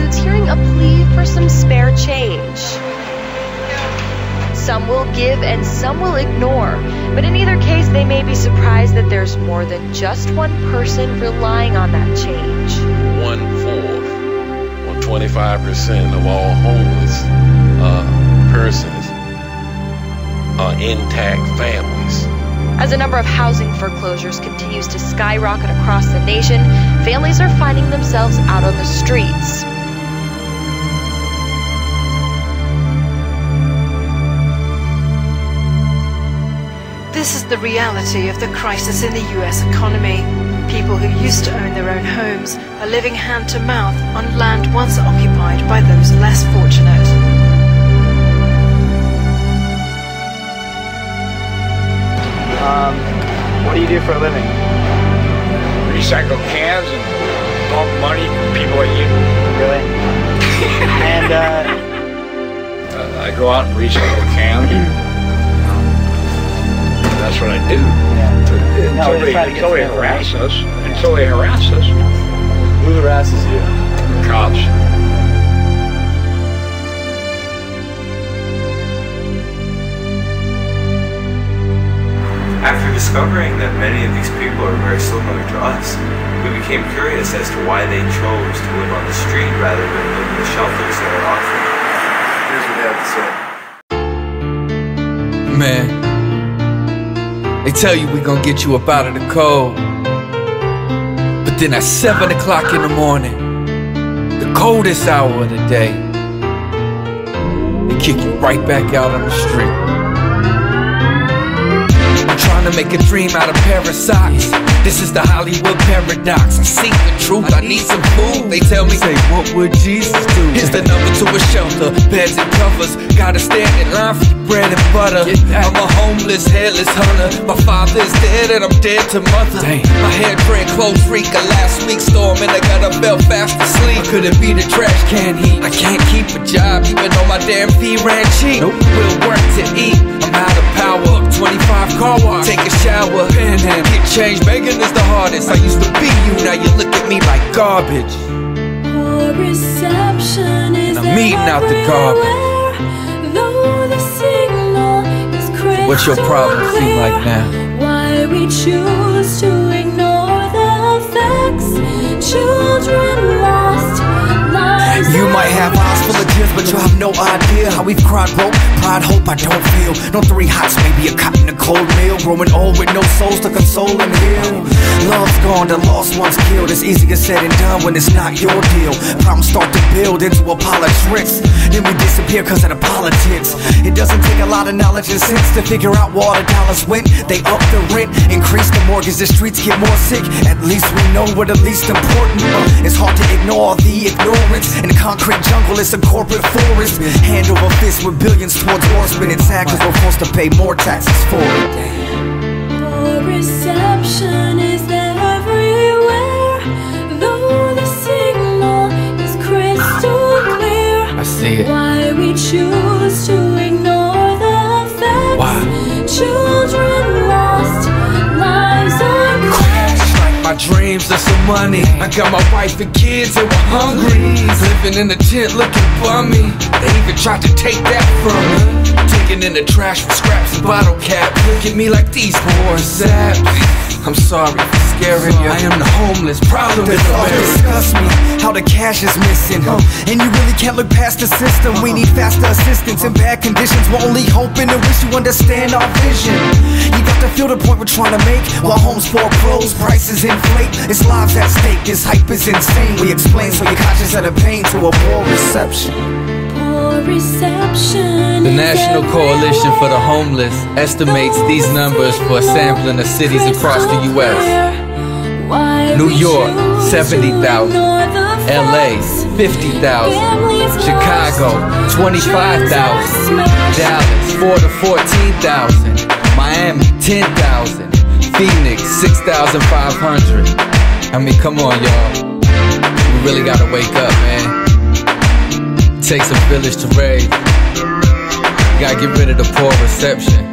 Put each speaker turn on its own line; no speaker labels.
includes hearing a plea for some spare change. Some will give and some will ignore, but in either case they may be surprised that there's more than just one person relying on that change.
1/4 or 25% of all homeless persons are intact families.
As the number of housing foreclosures continues to skyrocket across the nation, families are finding themselves out on the streets.
This is the reality of the crisis in the US economy. People who used to own their own homes are living hand to mouth on land once occupied by those less fortunate.
What do you do for a living?
Recycle cans and bump money from people like you.
Really? And
I go out and recycle cans. That's what I do.
Yeah.
Until they harass us. Until they harass us.
Who harasses you?
Cops.
After discovering that many of these people are very similar to us, we became curious as to why they chose to live on the street rather than live in the shelters that are offered. Here's what they have to say.
Man, they tell you we gonna get you up out of the cold, but then at 7 o'clock in the morning, the coldest hour of the day, they kick you right back out on the street. To make a dream out of parasites. This is the Hollywood paradox. I seek the truth, I need some food. They tell me, say, what would Jesus do? Here's the number to a shelter, beds and covers. Gotta stand in line for bread and butter. I'm a homeless, hairless hunter. My father is dead and I'm dead to mother. My hairdress clothes freak a last week's storm and I got a belt fast asleep. Could it be the trash can heat? I can't keep a job even though my damn fee ran cheap. We'll work to eat, I'm out of power. 25 car wash, take a shower, panhandle, get changed. Begging is the hardest. I used to be you, now you look at me like garbage.
Poor reception is
I'm eating out the garbage.
Though the signal is crystal
What's your problem seem like now?
Why we choose to ignore the facts? Children lost, lives
You might have eyes full of tears, but you have no idea how we've cried broke. Pride, hope I don't feel. No 3 hots, maybe a cot in a cold meal. Growing old with no souls to console and heal. Love's gone, the lost one's killed. It's easier said than done when it's not your deal. Problems start to build into a pile of tricks. Then we disappear cause of the politics. It doesn't take a lot of knowledge and sense to figure out where all the dollars went. They up the rent, increase the mortgage, the streets get more sick. At least we know we're the least important. It's hard to ignore all the ignorance. In the concrete jungle, it's a corporate forest. Hand over fist with billions towards war. Spinning tax cause we're forced to pay more taxes for it.
Poor reception is everywhere. Though the signal is crystal clear.
I see it.
Why we choose to ignore the facts?
Why?
Children lost, lives uncrashed.
My dreams of some money. I got my wife and kids and we're hungry. Living in a tent looking bummy. They even tried to take that from me. Taking in the trash with scraps and bottle cap. Look at me like these poor saps. I'm sorry for scaring you. I am the homeless problem. They all discuss me, how the cash is missing. And you really can't look past the system. We need faster assistance in bad conditions. We're only hoping and wish you understand our vision. You got to feel the point we're trying to make. While homes foreclose, prices inflate. It's lives at stake, this hype is insane. We explain so you're conscious of the pain to a poor reception.
Poor reception.
The National Coalition for the Homeless estimates these numbers for a sampling of cities across the U.S. New York, 70,000. L.A., 50,000. Chicago, 25,000. Dallas, 4 to 14,000. Miami, 10,000. Phoenix, 6,500. I mean, come on, y'all. We really gotta wake up, man. Takes a village to raise. Gotta get rid of the poor reception.